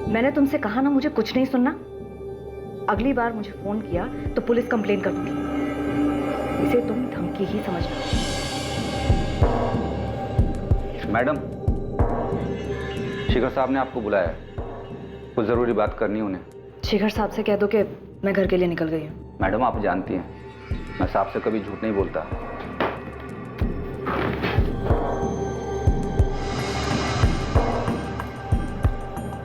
मैंने तुमसे कहा ना मुझे कुछ नहीं सुनना। अगली बार मुझे फोन किया तो पुलिस कंप्लेन कर दूंगी। इसे तुम धमकी ही समझना। मैडम, शिखर साहब ने आपको बुलाया है, कुछ जरूरी बात करनी है उन्हें। शिखर साहब से कह दो कि मैं घर के लिए निकल गई हूँ। मैडम, आप जानती हैं मैं साहब से कभी झूठ नहीं बोलता।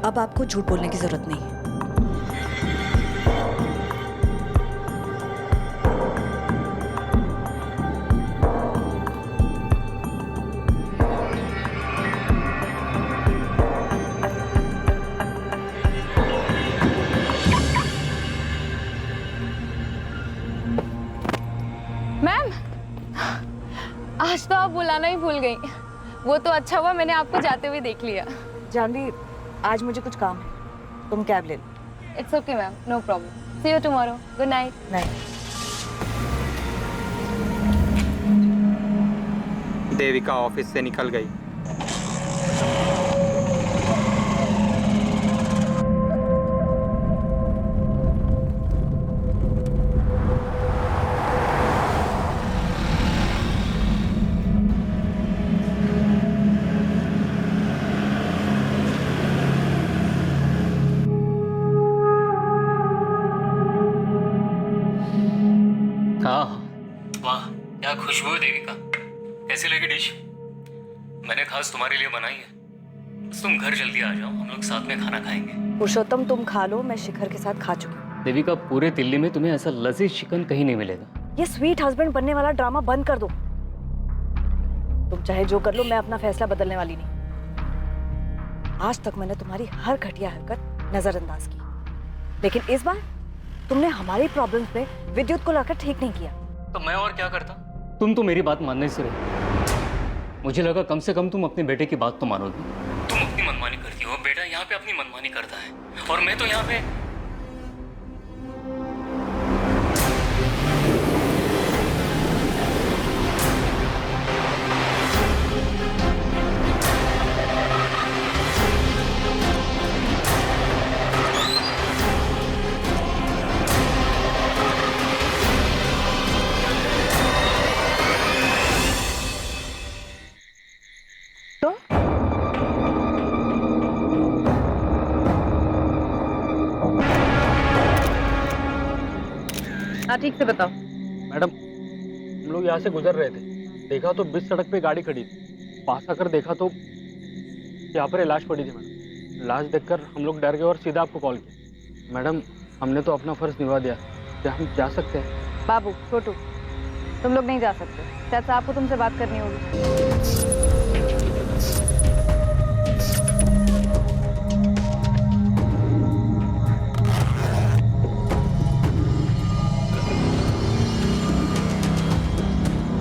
अब आपको झूठ बोलने की जरूरत नहीं है। मैम, आज तो आप बुलाना ही भूल गई। वो तो अच्छा हुआ मैंने आपको जाते हुए देख लिया। जानवी, आज मुझे कुछ काम है, तुम कैब ले लो। It's okay ma'am, no problem. See you tomorrow. Good night. नहीं, देविका ऑफिस से निकल गई। हाँ, वाह क्या खुशबू है देविका। कैसी लगी डिश? मैंने खास तुम्हारे लिए बनाई है। बस तुम घर जल्दी आ जाओ, हम लोग साथ में खाना खाएंगे। पुरुषोत्तम तुम खा लो, मैं शिखर के साथ खा चुकी हूँ। देविका, पूरे दिल्ली में तुम्हें ऐसा लजीज चिकन कहीं नहीं मिलेगा। ये स्वीट हस्बैंड बनने वाला ड्रामा बंद कर दो। तुम चाहे जो कर लो, मैं अपना फैसला बदलने वाली नहीं। आज तक मैंने तुम्हारी हर घटिया हरकत नजरअंदाज की, लेकिन इस बार तुमने हमारी प्रॉब्लम्स में विद्युत को लाकर ठीक नहीं किया। तो मैं और क्या करता? तुम तो मेरी बात मानने से रही। मुझे लगा कम से कम तुम अपने बेटे की बात तो मानोगी। तुम अपनी मनमानी करती हो, बेटा यहाँ पे अपनी मनमानी करता है, और मैं तो यहाँ पे। हाँ, ठीक से बताओ। मैडम, हम लोग यहाँ से गुजर रहे थे, देखा तो बीच सड़क पे गाड़ी खड़ी थी। पास आकर देखा तो यहाँ पर लाश पड़ी थी मैडम। लाश देखकर हम लोग डर गए और सीधा आपको कॉल किया। मैडम, हमने तो अपना फर्ज निभा दिया, क्या हम जा सकते हैं? बाबू, छोटू, तुम लोग नहीं जा सकते। शायद साहब को तुमसे बात करनी होगी।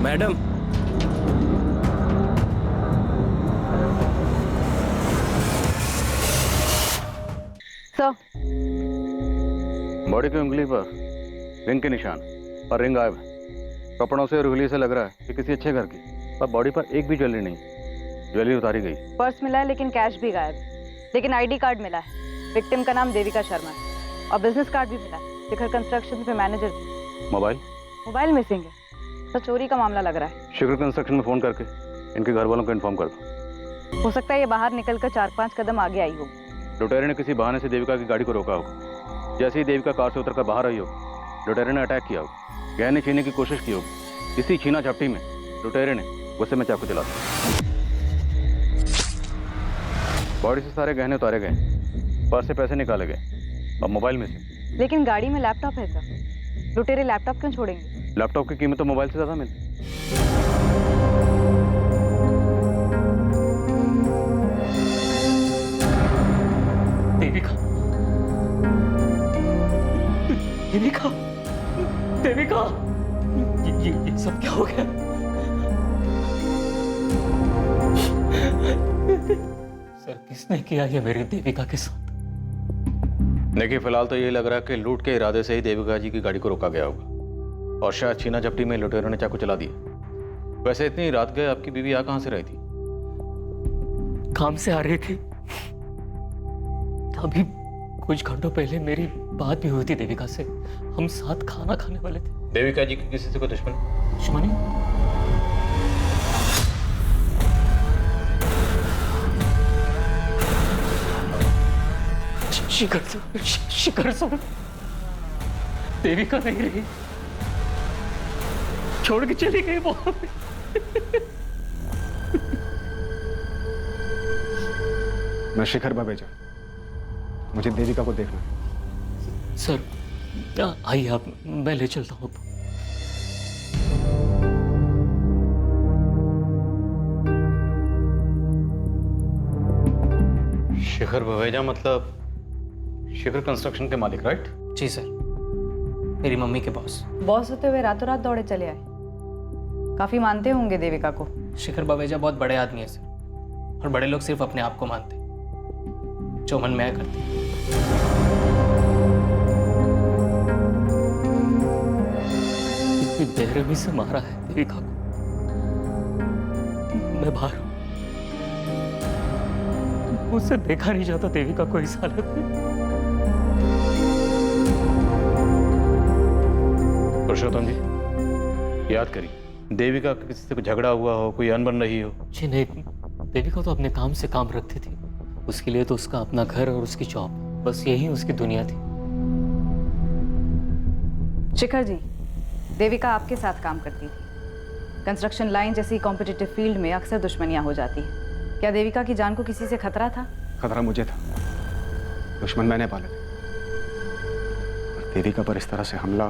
मैडम, सर, बॉडी की उंगली पर रिंग के निशान और रिंग गायब है। कपड़ों से और उंगली से लग रहा है कि किसी अच्छे घर की, पर बॉडी पर एक भी ज्वेलरी नहीं। ज्वेलरी उतारी गई। पर्स मिला है लेकिन कैश भी गायब है। लेकिन आईडी कार्ड मिला है। विक्टिम का नाम देविका शर्मा है और बिजनेस कार्ड भी मिला है। शिखर कंस्ट्रक्शन में मैनेजर थी। मोबाइल मिसिंग है। तो चोरी का मामला लग रहा है। शिखर कंस्ट्रक्शन में फोन करके इनके घर वालों को इन्फॉर्म कर दो। हो सकता है ये बाहर निकलकर 4-5 कदम आगे आई हो। लुटेरे ने किसी बहाने से देविका की गाड़ी को रोका होगा। जैसे ही देविका कार से उतरकर बाहर आई हो, लुटेरे ने अटैक किया होगा। गहने छीनने की कोशिश की होगी। इसी छीना झपटी में लुटेरे ने गुस्से में चाकू चला दिया। बॉडी से सारे गहने उतारे गए, पर्स से पैसे निकाले गए और मोबाइल मिसिंग। लेकिन गाड़ी में लैपटॉप है सर। लुटेरे लैपटॉप क्यों छोड़ेंगे? लैपटॉप की कीमत तो मोबाइल से ज्यादा मिलती। देविका, देविका, देविका, ये सब क्या हो गया? सर, किसने किया ये मेरी देविका के साथ? देखिए, फिलहाल तो यही लग रहा है कि लूट के इरादे से ही देविका जी की गाड़ी को रोका गया होगा और शायद छीना झपटी में लुटेरों ने चाकू चला दिया। वैसे इतनी रात गए आपकी बीवी यहाँ कहाँ से रही थी? काम से आ रही थी। अभी कुछ घंटों पहले मेरी बात भी हुई थी देविका से। हम साथ खाना खाने वाले थे। देविका जी की किसी से कोई दुश्मनी? दुश्मनी? शिखर सर, देविका नहीं रही, छोड़ के चली गई वो हमें। मैं शिखर बवेजा, मुझे देविका को देखना है। सर आइए आप, मैं ले चलता हूँ। शिखर बवेजा मतलब शिखर कंस्ट्रक्शन के मालिक, राइट? जी सर, मेरी मम्मी के बॉस। बॉस होते हुए रातों रात दौड़े चले आए। काफी मानते होंगे देविका को। शिखर बवेजा बहुत बड़े आदमी है सर, और बड़े लोग सिर्फ अपने आप को मानते, जो मन में आया करते। इतनी बेरहमी से मारा है देविका को। मैं बाहर हूं, मुझसे देखा नहीं जाता देविका को इस हालत में। पुरुषोत्तम जी, याद करिए, देविका का किसी से कोई झगड़ा हुआ हो, कोई अनबन रही हो? जी नहीं, देविका तो अपने काम से काम रखती थी। उसके लिए तो उसका अपना घर और उसकी जॉब, बस यही उसकी दुनिया थी। शिखर जी, देविका आपके साथ काम करती थी। कंस्ट्रक्शन लाइन जैसी कॉम्पिटिटिव फील्ड में अक्सर दुश्मनियां हो जाती हैं। क्या देविका की जान को किसी से खतरा था? खतरा मुझे था, दुश्मन मैंने पाले थे। और देविका पर इस तरह से हमला।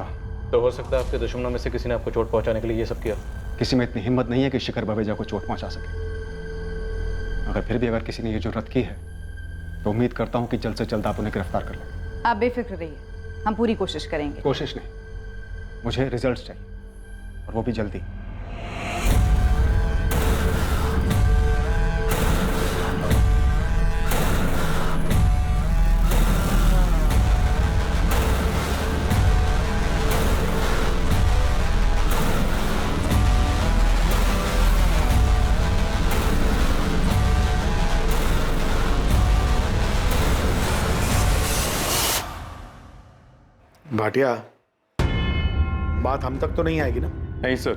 तो हो सकता है आपके दुश्मनों में से किसी ने आपको चोट पहुंचाने के लिए ये सब किया। किसी में इतनी हिम्मत नहीं है कि शिखर बवेजा को चोट पहुंचा सके। अगर फिर भी अगर किसी ने ये जुर्रत की है तो उम्मीद करता हूं कि जल्द से जल्द आप उन्हें गिरफ्तार कर लेंगे। आप बेफिक्र रहिए, हम पूरी कोशिश करेंगे। कोशिश नहीं, मुझे रिजल्ट्स चाहिए, और वो भी जल्दी। भाटिया, बात हम तक तो नहीं आएगी ना? नहीं सर,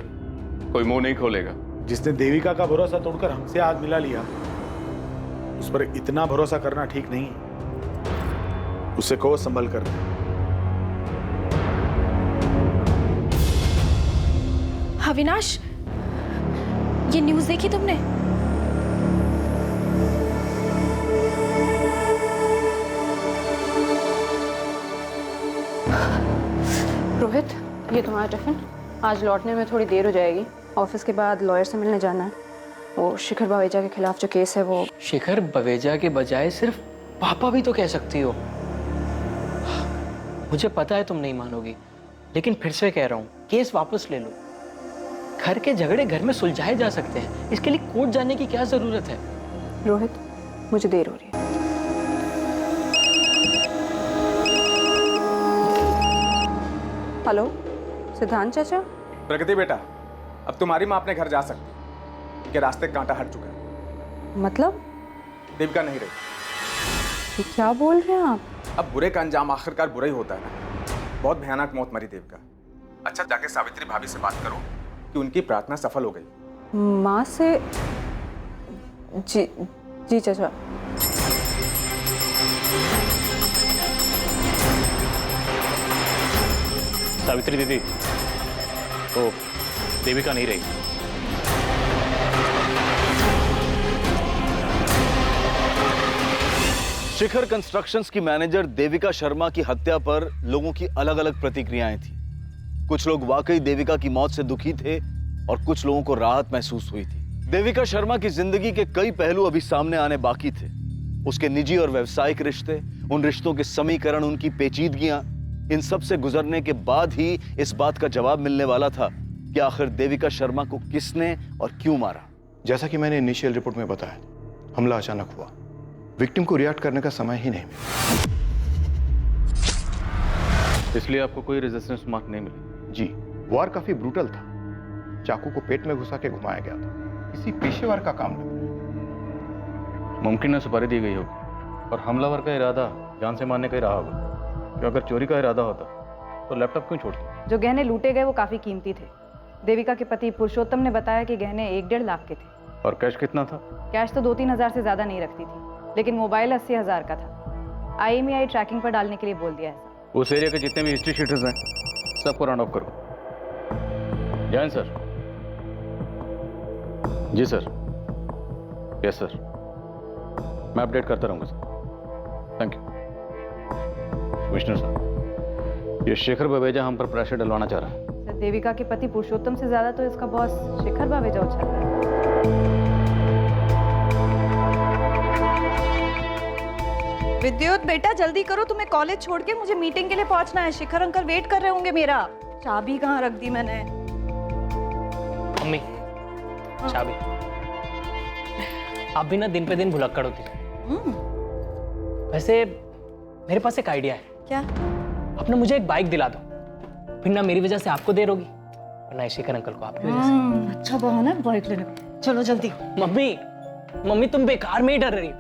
कोई मुंह नहीं खोलेगा। जिसने देविका का भरोसा तोड़कर हमसे हाथ मिला लिया, उस पर इतना भरोसा करना ठीक नहीं। उसे को संभल कर। अविनाश, ये न्यूज़ देखी तुमने? रोहित, ये तुम्हारा टिफिन। आज लौटने में थोड़ी देर हो जाएगी। ऑफिस के बाद लॉयर से मिलने जाना है। वो शिखर बवेजा के खिलाफ जो केस है वो। शिखर बवेजा के बजाय सिर्फ पापा भी तो कह सकती हो। मुझे पता है तुम नहीं मानोगी, लेकिन फिर से कह रहा हूँ, केस वापस ले लो। घर के झगड़े घर में सुलझाए जा सकते हैं, इसके लिए कोर्ट जाने की क्या जरूरत है? रोहित, मुझे देर हो रही है। हेलो, सिद्धांत चाचा। प्रगति बेटा, अब तुम्हारी माँ अपने घर जा सकती है, क्योंकि रास्ते कांटा हट चुका है। मतलब? देविका नहीं रही। ये क्या बोल रहे हैं आप? अब बुरे का अंजाम आखिरकार बुरा ही होता है ना। बहुत भयानक मौत मरी देविका। अच्छा, जाके सावित्री भाभी से बात करो कि उनकी प्रार्थना सफल हो गई। माँ से? जी जी चाचा। सावित्री दीदी, तो देविका नहीं रही। शिखर कंस्ट्रक्शंस की मैनेजर देविका शर्मा की हत्या पर लोगों की अलग अलग प्रतिक्रियाएं थी। कुछ लोग वाकई देविका की मौत से दुखी थे और कुछ लोगों को राहत महसूस हुई थी। देविका शर्मा की जिंदगी के कई पहलू अभी सामने आने बाकी थे। उसके निजी और व्यावसायिक रिश्ते, उन रिश्तों के समीकरण, उनकी पेचीदगियां, इन सब से गुजरने के बाद ही इस बात का जवाब मिलने वाला था कि आखिर देविका शर्मा को किसने और क्यों मारा। जैसा कि मैंने इनिशियल रिपोर्ट में बताया, हमला अचानक हुआ, विक्टिम को रिएक्ट करने का समय ही नहीं मिला। इसलिए आपको कोई रेजिस्टेंस मार्क नहीं मिला? जी, वार काफी ब्रूटल था। चाकू को पेट में घुसा के घुमाया गया था। किसी पेशेवर का काम लग रहा है। मुमकिन है सुपारी दी गई हो। और हमलावर का इरादा जान से मारने का ही रहा होगा। कि अगर चोरी का इरादा होता तो लैपटॉप क्यों छोड़ती? जो गहने लूटे गए वो काफी कीमती थे। देविका के पति पुरुषोत्तम ने बताया कि गहने 1-1.5 लाख के थे। और कैश कितना था? कैश तो 2-3 हज़ार से ज्यादा नहीं रखती थी, लेकिन मोबाइल 80 हज़ार का था। IMEI ट्रैकिंग पर डालने के लिए बोल दिया है। उस एरिया के जितने भी हिस्ट्री शीटर्स हैं सबको राउंड ऑफ करो। जैन सर। जी सर। यस सर, मैं अपडेट करता रहूंगा सर। Thank you. कमिश्नर साहब, ये शेखर बवेजा हम पर प्रेशर डलवाना चाह रहा है। सर, देविका के पति पुरुषोत्तम से ज्यादा तो इसका बॉस शेखर बावेजा उछल रहा है। विद्युत बेटा जल्दी करो, तुम्हें कॉलेज छोड़ के मुझे मीटिंग के लिए पहुंचना है। शिखर अंकल वेट कर रहे होंगे मेरा। चाबी कहाँ रख दी मैंने? मम्मी, चाबी। आप भी ना दिन पे दिन भुलक्कड़ होती है। वैसे मेरे पास एक आइडिया है। क्या? आप ना मुझे एक बाइक दिला दो, फिर ना मेरी वजह से आपको देर होगी और ना शेखर अंकल को आपकी वजह से। अच्छा बहाना है बाइक लेने का। चलो जल्दी। मम्मी तुम बेकार में ही डर रही हो।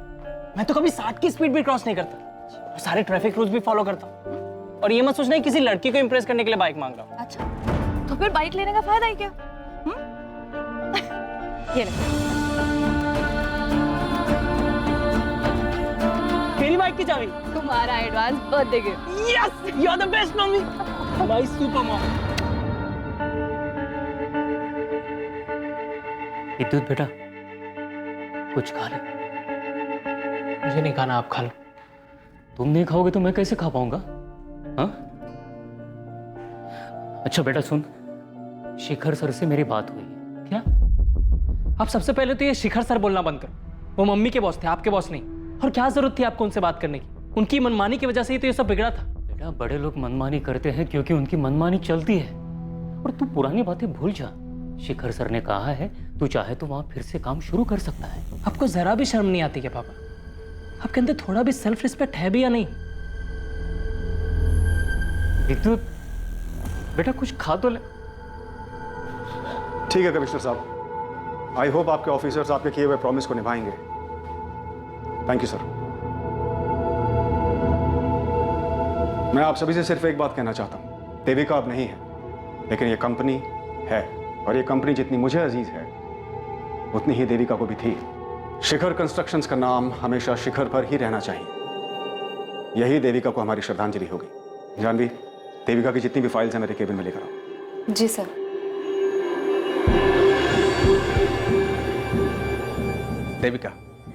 मैं तो कभी 60 की स्पीड भी क्रॉस नहीं करता और सारे ट्रैफिक रूल्स भी फॉलो करता हूँ। और ये मत सोचना किसी लड़की को इंप्रेस करने के लिए बाइक मांग रहा हूँ। अच्छा, तो फिर बाइक लेने का फायदा ही क्या? ये ले। मेरी बाइक की चाबी तुम्हारा advance birthday gift. Yes, you are the best mummy, my super mom. Vidyut बेटा, कुछ खा ले। मुझे नहीं खाना, आप खा लो। तुम नहीं खाओगे तो मैं कैसे खा पाऊंगा? हाँ? अच्छा बेटा सुन, शिखर सर से मेरी बात हुई है। क्या? आप सबसे पहले तो ये शिखर सर बोलना बंद करो। वो मम्मी के बॉस थे, आपके बॉस नहीं। और क्या जरूरत थी आपको उनसे बात करने की? उनकी मनमानी की वजह से ही तो ये सब बिगड़ा था। बेटा, बड़े लोग मनमानी करते हैं क्योंकि उनकी मनमानी चलती है। और तू पुरानी बातें भूल जा। शिखर सर ने कहा है तू चाहे तो वहां फिर से काम शुरू कर सकता है। आपको जरा भी शर्म नहीं आती क्या पापा? आपके अंदर थोड़ा भी सेल्फ रिस्पेक्ट है भी या नहीं? विद्युत बेटा, कुछ खा तो ले। ठीक है कमिश्नर साहब, आई होप आपके ऑफिसर्स आपके किए हुए प्रॉमिस को निभाएंगे। Thank you sir. मैं आप सभी से सिर्फ एक बात कहना चाहता हूं। देविका अब नहीं है, लेकिन ये कंपनी है, और ये कंपनी जितनी मुझे अजीज है उतनी ही देविका को भी थी। शिखर कंस्ट्रक्शंस का नाम हमेशा शिखर पर ही रहना चाहिए। यही देविका को हमारी श्रद्धांजलि होगी। जानवी, देविका की जितनी भी फाइल्स हैं मेरे केबिन में लेकर आओ। जी सर। देविका,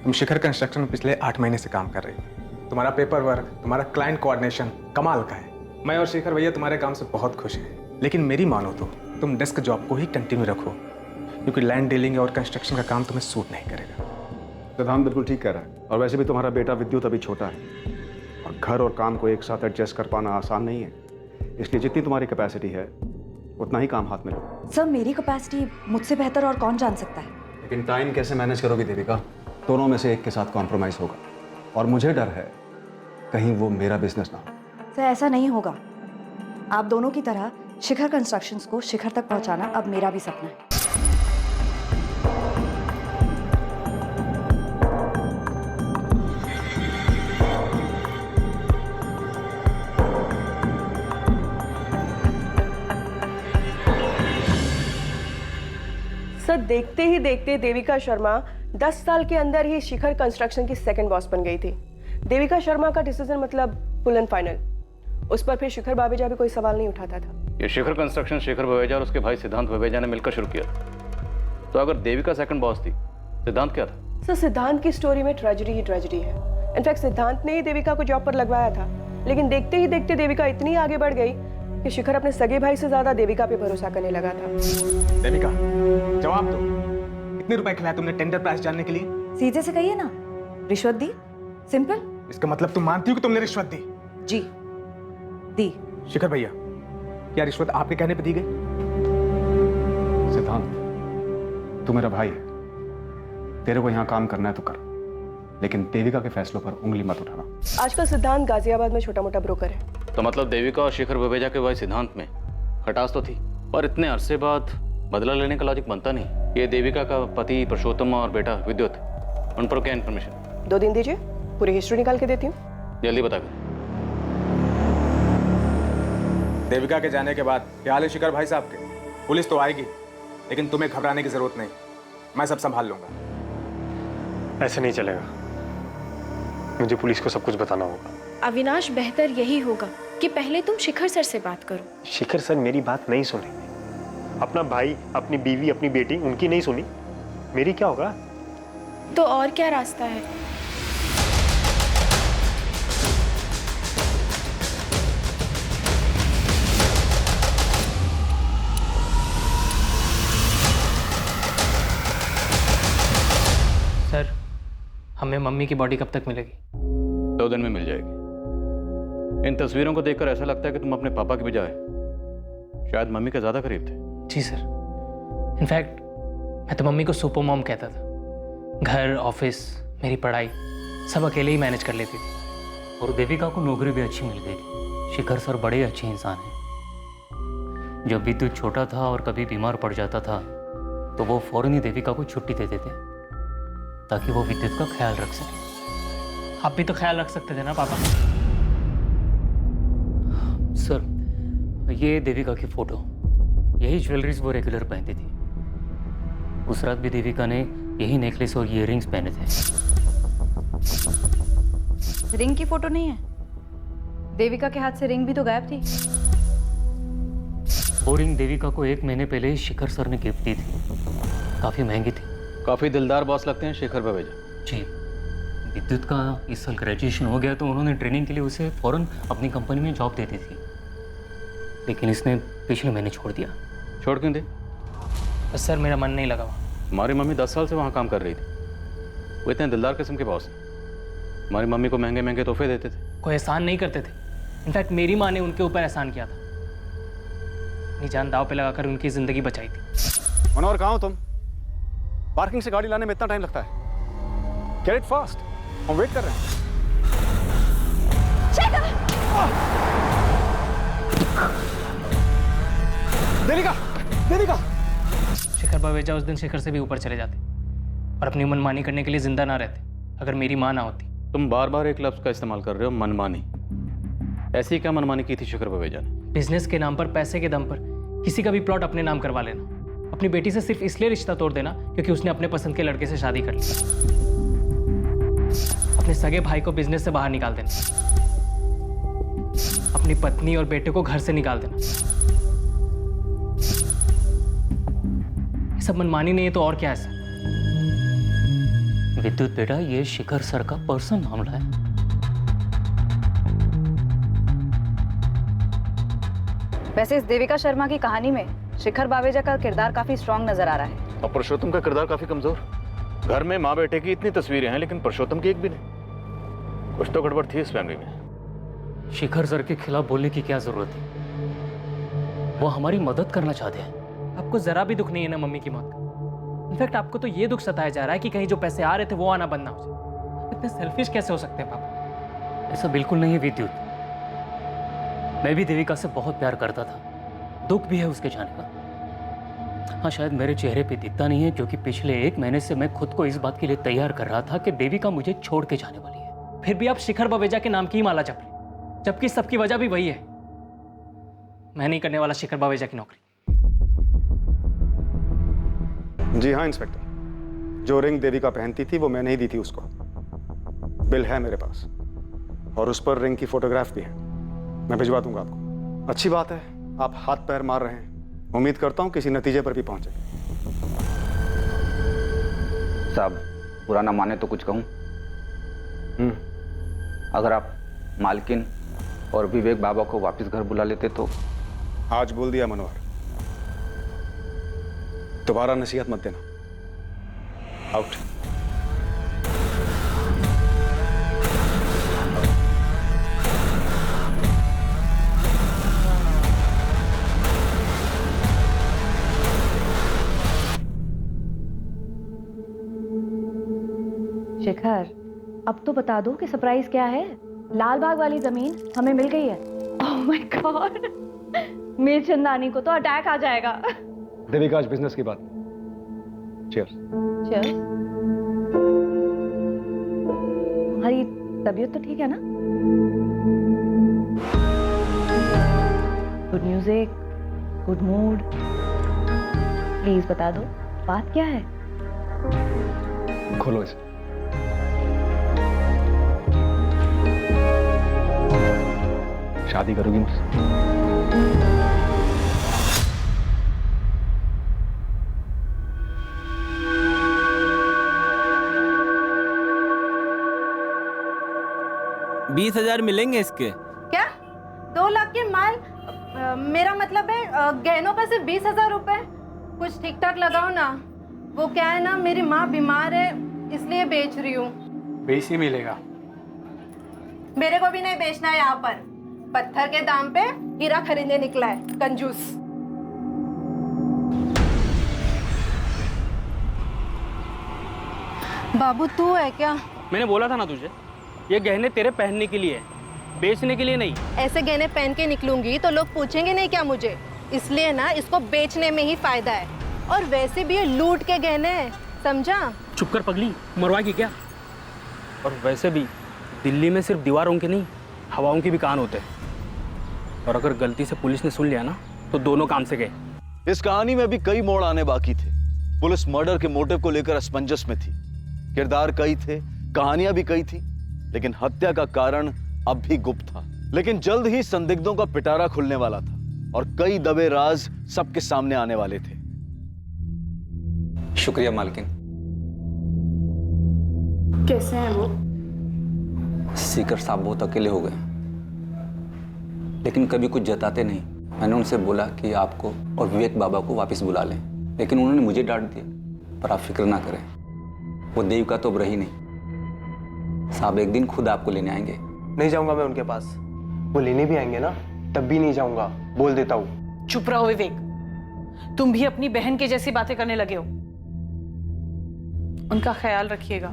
तुम शिखर कंस्ट्रक्शन में पिछले 8 महीने से काम कर रही हो। तुम्हारा पेपर वर्क, तुम्हारा क्लाइंट कोऑर्डिनेशन कमाल का है। मैं और शेखर भैया तुम्हारे काम से बहुत खुश हैं। लेकिन मेरी मानो तो तुम डेस्क जॉब को ही कंटिन्यू रखो, क्योंकि लैंड डीलिंग और कंस्ट्रक्शन का काम तुम्हें सूट नहीं करेगा। सिद्धांत बिल्कुल ठीक कह रहा है। और वैसे भी तुम्हारा बेटा विद्युत अभी छोटा है, और घर और काम को एक साथ एडजस्ट कर पाना आसान नहीं है। इसलिए जितनी तुम्हारी कैपेसिटी है उतना ही काम हाथ में लो। सर, मेरी कैपेसिटी मुझसे बेहतर और कौन जान सकता है? लेकिन टाइम कैसे मैनेज करोगी देविका? दोनों में से एक के साथ कॉम्प्रोमाइज होगा, और मुझे डर है कहीं वो मेरा बिजनेस ना हो। सर, ऐसा नहीं होगा। आप दोनों की तरह शिखर कंस्ट्रक्शंस को शिखर तक पहुंचाना अब मेरा भी सपना है। सर, देखते ही देखते देविका शर्मा 10 साल के अंदर ही शिखर कंस्ट्रक्शन की सेकंड बॉस बन गई थी। देविका शर्मा का डिसीजन मतलब फुल एंड फाइनल। उस पर फिर शिखर बावेजा भी कोई सवाल नहीं उठाता था। ये शिखर कंस्ट्रक्शन शेखर बवेजा और उसके भाई सिद्धांत बवेजा ने मिलकर शुरू किया। तो अगर देविका सेकंड बॉस थी, सिद्धांत क्या था? सर, सिद्धांत की स्टोरी में ट्रेजेडी ही ट्रेजेडी है। इनफैक्ट सिद्धांत ने ही देविका को जॉब पर लगवाया था, लेकिन देखते ही देखते देविका इतनी आगे बढ़ गई कि शिखर अपने सगे भाई से ज्यादा देविका पे भरोसा करने लगा था। देविका, जवाब दो। कितने रुपए खिलाए तुमने टेंडर प्राइस जानने के लिए? सीधे से कहिए ना, रिश्वत दी। सिंपल। इसका मतलब तुम मानती हो कि तुमने रिश्वत दी? जी, दी। शिखर भैया, क्या रिश्वत आपके कहने पे दी गई? सिद्धांत, तू मेरा भाई है, तेरे को यहाँ काम करना है तो कर, लेकिन देविका के फैसलों पर उंगली मत उठाना। आजकल सिद्धांत गाजियाबाद में छोटा मोटा ब्रोकर है। तो मतलब देविका और शेखर बवेजा के भाई सिद्धांत में खटास तो थी, पर इतने अरसे बाद बदला लेने का लॉजिक बनता नहीं। ये देविका का पति पुरुषोत्तम और बेटा विद्युत, उन पर क्या इन्फॉर्मेशन? 2 दिन दीजिए, पूरी हिस्ट्री निकाल के देती हूँ। जल्दी बता कर। देविका के जाने के बाद क्या हाल है शिखर भाई साहब के? पुलिस तो आएगी, लेकिन तुम्हें घबराने की जरूरत नहीं, मैं सब संभाल लूंगा। ऐसे नहीं चलेगा, मुझे पुलिस को सब कुछ बताना होगा। अविनाश, बेहतर यही होगा कि पहले तुम शिखर सर से बात करो। शिखर सर मेरी बात नहीं सुनेंगे। अपना भाई, अपनी बीवी, अपनी बेटी, उनकी नहीं सुनी, मेरी क्या होगा? तो और क्या रास्ता है? सर, हमें मम्मी की बॉडी कब तक मिलेगी? 2 दिन में मिल जाएगी। इन तस्वीरों को देखकर ऐसा लगता है कि तुम अपने पापा के बजाय शायद मम्मी के ज्यादा करीब थे। जी सर, इनफैक्ट मैं तो मम्मी को सुपर मॉम कहता था। घर, ऑफिस, मेरी पढ़ाई सब अकेले ही मैनेज कर लेती थी। और देविका को नौकरी भी अच्छी मिल गई थी। शिखर सर बड़े अच्छे इंसान हैं। जब विद्युत छोटा था और कभी बीमार पड़ जाता था तो वो फौरन ही देविका को छुट्टी दे देते ताकि वो विद्युत का ख्याल रख सके। आप भी तो ख्याल रख सकते थे ना पापा। सर, ये देविका की फोटो, यही ज्वेलरीज वो रेगुलर पहनती थी। उस रात भी देविका ने यही नेकलेस और ईयररिंग्स पहने थे। रिंग की फोटो नहीं है? देविका के हाथ से रिंग भी तो गायब थी। वो रिंग देविका को 1 महीने पहले ही शिखर सर ने गिफ्ट दी थी। काफी महंगी थी। काफी दिलदार बॉस लगते हैं शेखर बावेजा जी। विद्युत का इस साल ग्रेजुएशन हो गया तो उन्होंने ट्रेनिंग के लिए उसे फौरन अपनी कंपनी में जॉब दे दी थी, लेकिन इसने पिछले महीने छोड़ दिया। छोड़ क्यों दे? बस सर, मेरा मन नहीं लगा वहाँ। हमारी मम्मी 10 साल से वहाँ काम कर रही थी। वो इतने दिलदार किस्म के बॉस हैं। हमारी मम्मी को महंगे महंगे तोहफे देते थे। कोई एहसान नहीं करते थे। इनफैक्ट मेरी माँ ने उनके ऊपर एहसान किया था। अपनी जान दाव पे लगाकर उनकी जिंदगी बचाई थी। मनोहर, कहाँ हो तुम? पार्किंग से गाड़ी लाने में इतना टाइम लगता है? गेट इट फास्ट, हम वेट कर रहे हैं। देविका, देविका! शिखर बावेजा उस दिन शिखर से भी ऊपर चले जाते और अपनी मनमानी करने के लिए जिंदा ना रहते अगर मेरी माँ ना होती। तुम बार बार एक लफ्ज का इस्तेमाल कर रहे हो, मनमानी। ऐसी क्या मनमानी की थी शिखर बावेजा ने? बिजनेस के नाम पर, पैसे के दम पर किसी का भी प्लॉट अपने नाम करवा लेना। अपनी बेटी से सिर्फ इसलिए रिश्ता तोड़ देना क्योंकि उसने अपने पसंद के लड़के से शादी कर ली। अपने सगे भाई को बिजनेस से बाहर निकाल देना। अपनी पत्नी और बेटे को घर से निकाल देना। ये सब मनमानी नहीं है तो और क्या है सर? विद्युत बेटा, ये शिखर सर का पर्सनल मामला है। वैसे इस देविका शर्मा की कहानी में शिखर बावेजा का किरदार काफी स्ट्रांग नजर आ रहा है। और पुरुषोत्तम का किरदार काफी कमजोर। घर में माँ बेटे की इतनी तस्वीरें हैं लेकिन पुरुषोत्तम की एक भी नहीं। कुछ तो गड़बड़ थी इस फैमिली में। शिखर सर के खिलाफ बोलने की क्या जरूरत थी? वो हमारी मदद करना चाहते हैं। आपको जरा भी दुख नहीं है ना मम्मी की मौत का? इनफैक्ट आपको तो ये दुख सताया जा रहा है कि कहीं जो पैसे आ रहे थे वो आना बंद ना हो जाए। इतने सेल्फिश कैसे हो सकते हैं पापा? ऐसा बिल्कुल नहीं है विद्युत। मैं भी देविका से बहुत प्यार करता था। दुख भी है उसके जाने का। हाँ, शायद मेरे चेहरे पे दिखता नहीं है क्योंकि पिछले 1 महीने से मैं खुद को इस बात के लिए तैयार कर रहा था कि देविका मुझे छोड़ के जाने वाली है। फिर भी आप शिखर बावेजा के नाम की ही माला जप रहे, जबकि सबकी वजह भी वही है। मैं नहीं करने वाला शिखर बावेजा की नौकरी। जी हाँ इंस्पेक्टर, जो रिंग देविका पहनती थी वो मैंने ही दी थी उसको। बिल है मेरे पास और उस पर रिंग की फोटोग्राफ भी है। मैं भिजवा दूंगा आपको। अच्छी बात है, आप हाथ पैर मार रहे हैं। उम्मीद करता हूं किसी नतीजे पर भी पहुंचे। साहब, बुरा ना माने तो कुछ कहूं? अगर आप मालकिन और विवेक बाबा को वापस घर बुला लेते तो। आज बोल दिया मनोहर, दोबारा नसीहत मत देना। आउट। शिखर, अब तो बता दो कि सरप्राइज क्या है। लाल बाग वाली जमीन हमें मिल गई है। Oh my God, Mir Chandani को तो अटैक आ जाएगा। देविका, आज बिजनेस की बात। चीयर्स। चीयर्स। हमारी तबीयत तो ठीक है ना? Good music, good mood, please बता दो बात क्या है? खोलो इसे। शादी करोगी मुझसे? मिलेंगे इसके। क्या 2 लाख के माल? मेरा मतलब है गहनों का सिर्फ 20,000 रुपए। कुछ ठीक ठाक लगाओ ना। वो क्या है ना, मेरी माँ बीमार है इसलिए बेच रही हूँ। 20 ही मिलेगा। मेरे को भी नहीं बेचना है यहाँ पर। पत्थर के दाम पे हीरा खरीदने निकला है कंजूस। बाबू तू है क्या? मैंने बोला था ना तुझे, ये गहने तेरे पहनने के लिए है, बेचने के लिए नहीं। ऐसे गहने पहन के निकलूंगी तो लोग पूछेंगे नहीं क्या मुझे? इसलिए ना इसको बेचने में ही फायदा है। और वैसे भी ये लूट के गहने हैं, समझा? चुप कर पगली, मरवाएगी क्या? और वैसे भी दिल्ली में सिर्फ दीवारों के नहीं, हवाओं के भी कान होते हैं। और अगर गलती से पुलिस ने सुन लिया ना तो दोनों काम से गए। इस कहानी में भी कई मोड़ आने बाकी थे। पुलिस मर्डर के मोटिव को लेकर असमंजस में थी। किरदार कई थे, कहानियां भी कई थी, लेकिन हत्या का कारण अब भी गुप्त था। लेकिन जल्द ही संदिग्धों का पिटारा खुलने वाला था और कई दबे राज सबके सामने आने वाले थे। शुक्रिया मालकिन। कैसे हैं वो? सीकर साहब बहुत अकेले हो गए, लेकिन कभी कुछ जताते नहीं। मैंने उनसे बोला कि आपको और विवेक बाबा को वापस बुला लें, लेकिन उन्होंने मुझे डांट दिया। पर आप फिक्र ना करें, वो देविका तो अब रही नहीं। साहब एक दिन खुद आपको लेने आएंगे। नहीं जाऊंगा मैं उनके पास। वो लेने भी आएंगे ना, तब भी नहीं जाऊंगा, बोल देता हूँ। चुप रहो विवेक, तुम भी अपनी बहन के जैसी बातें करने लगे हो। उनका ख्याल रखिएगा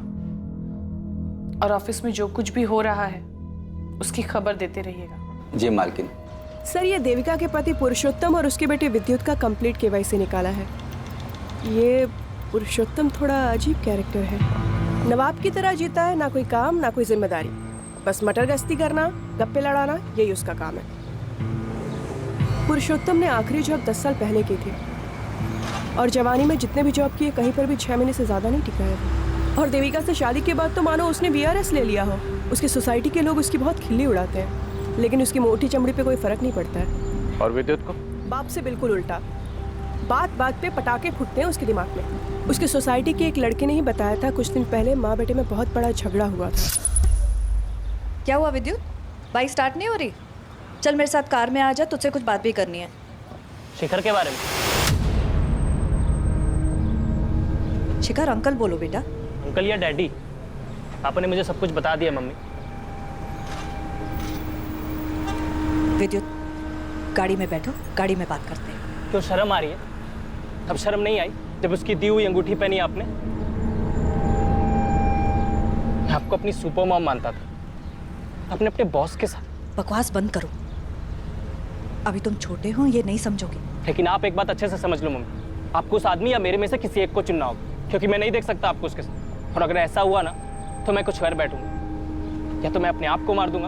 और ऑफिस में जो कुछ भी हो रहा है उसकी खबर देते रहिएगा। जी मालकिन। सर, ये देविका के पति पुरुषोत्तम और उसके बेटे विद्युत का कंप्लीट केवाईसी निकाला है। ये पुरुषोत्तम थोड़ा अजीब कैरेक्टर है। नवाब की तरह जीता है, ना कोई काम ना कोई जिम्मेदारी, बस मटर गश्ती करना, गप्पे लड़ाना, यही उसका काम है। पुरुषोत्तम ने आखिरी जॉब 10 साल पहले की थी और जवानी में जितने भी जॉब किए कहीं पर भी 6 महीने से ज्यादा नहीं टिका है। और देविका से शादी के बाद तो मानो उसने VRS ले लिया हो। उसकी सोसाइटी के लोग उसकी बहुत खिल्ली उड़ाते हैं, लेकिन उसकी मोटी चमड़ी पे कोई फर्क नहीं पड़ता है। और विद्युत को? बाप से बिल्कुल उल्टा। बात बात पे पटाखे फूटते हैं उसके दिमाग में। उसकी सोसाइटी के एक लड़के ने ही बताया था कुछ दिन पहले माँ बेटे में बहुत बड़ा झगड़ा हुआ था। क्या हुआ विद्युत? बाइक स्टार्ट नहीं हो रही? चल मेरे साथ कार में आ जा, तुझसे कुछ बात भी करनी है। शिखर के बारे में। शिखर अंकल बोलो बेटा। अंकल या डैडी, आपने मुझे सब कुछ बता दिया मम्मी। विद्युत, गाड़ी में बैठो, गाड़ी में बात करते हैं। क्यों शर्म आ रही है? अब शर्म नहीं आई जब उसकी दी हुई अंगूठी पहनी आपने? मैं आपको अपनी सुपर मॉम मानता था, आपने अपने बॉस के साथ। बकवास बंद करो, अभी तुम छोटे हो, ये नहीं समझोगे। लेकिन आप एक बात अच्छे से समझ लो मम्मी, आपको उस आदमी या मेरे में से किसी एक को चुनना होगा, क्योंकि मैं नहीं देख सकता आपको उसके साथ। और अगर ऐसा हुआ ना तो मैं कुछ कर बैठूंगा, या तो मैं अपने आप को मार दूंगा,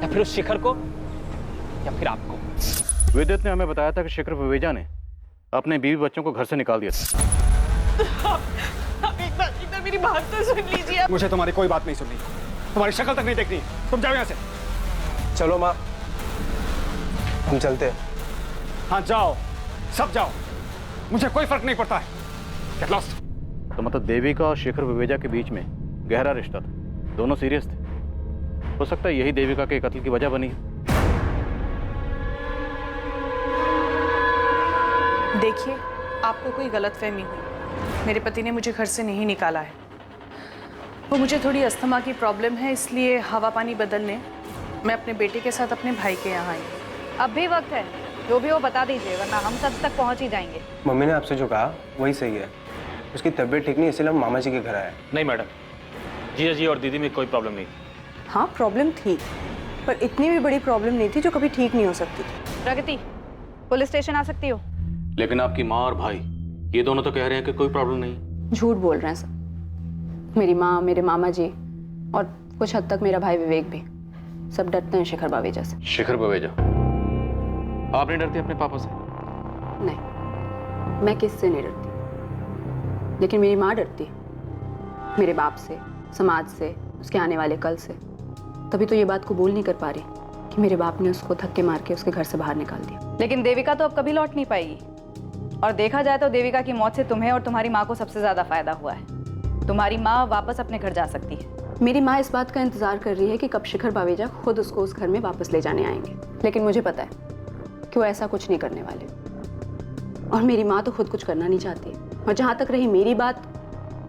या फिर उस शिखर को, या फिर आपको। विद्युत ने हमें बताया था कि शिखर विवेजा ने अपने बीवी बच्चों को घर से निकाल दिया था। आप एक बार मेरी बात तो सुन लीजिए। मुझे तुम्हारी कोई बात नहीं सुननी, तुम्हारी शक्ल तक नहीं देखनी। तुम जाओ यहाँ से। चलो माँ, हम चलते हैं। हाँ जाओ, सब जाओ, मुझे कोई फर्क नहीं पड़ता है। Get lost। तो मतलब देविका और शिखर विवेजा के बीच में गहरा रिश्ता था, दोनों सीरियस थे। हो सकता है यही देविका के कत्ल की वजह बनी है। देखिए, आपको कोई गलतफहमी हुई। मेरे पति ने मुझे घर से नहीं निकाला है। वो मुझे थोड़ी अस्थमा की प्रॉब्लम है, इसलिए हवा पानी बदलने मैं अपने बेटे के साथ अपने भाई के यहाँ आई। अब भी वक्त है, जो भी वो बता दीजिए, वरना हम सब तक पहुँच ही जाएंगे। मम्मी ने आपसे जो कहा वही सही है। उसकी तबीयत ठीक नहीं, इसलिए हम मामा जी के घर आए। नहीं मैडम, जीजा जी और दीदी में कोई प्रॉब्लम नहीं। हाँ प्रॉब्लम थी, पर इतनी भी बड़ी प्रॉब्लम नहीं थी जो कभी ठीक नहीं हो सकती थी। प्रगति, पुलिस स्टेशन आ सकती हो? लेकिन आपकी माँ और भाई ये दोनों तो कह रहे हैं कि कोई प्रॉब्लम नहीं। झूठ बोल रहे हैं सब। मेरी माँ, मेरे मामा जी और कुछ हद तक मेरा भाई विवेक भी। सब डरते हैं शिखर बावेजा से। शिखर बवेजा, आप नहीं डरती अपने पापा से? नहीं, मैं किससे नहीं डरती, लेकिन मेरी माँ डरती है, मेरे बाप से, समाज से, उसके आने वाले कल से। तभी तो ये बात कबूल नहीं कर पा रही कि मेरे बाप ने उसको धक्के मार के उसके घर से बाहर निकाल दिया। लेकिन देविका तो अब कभी लौट नहीं पाएगी। और देखा जाए तो देविका की मौत से तुम्हें और तुम्हारी माँ को सबसे ज्यादा फायदा हुआ है। तुम्हारी माँ वापस अपने घर जा सकती है। मेरी माँ इस बात का इंतजार कर रही है कि कब शिखर बावेजा खुद उसको उस घर में वापस ले जाने आएंगे, लेकिन मुझे पता है कि वो ऐसा कुछ नहीं करने वाले। और मेरी माँ तो खुद कुछ करना नहीं चाहती। और जहाँ तक रही मेरी बात,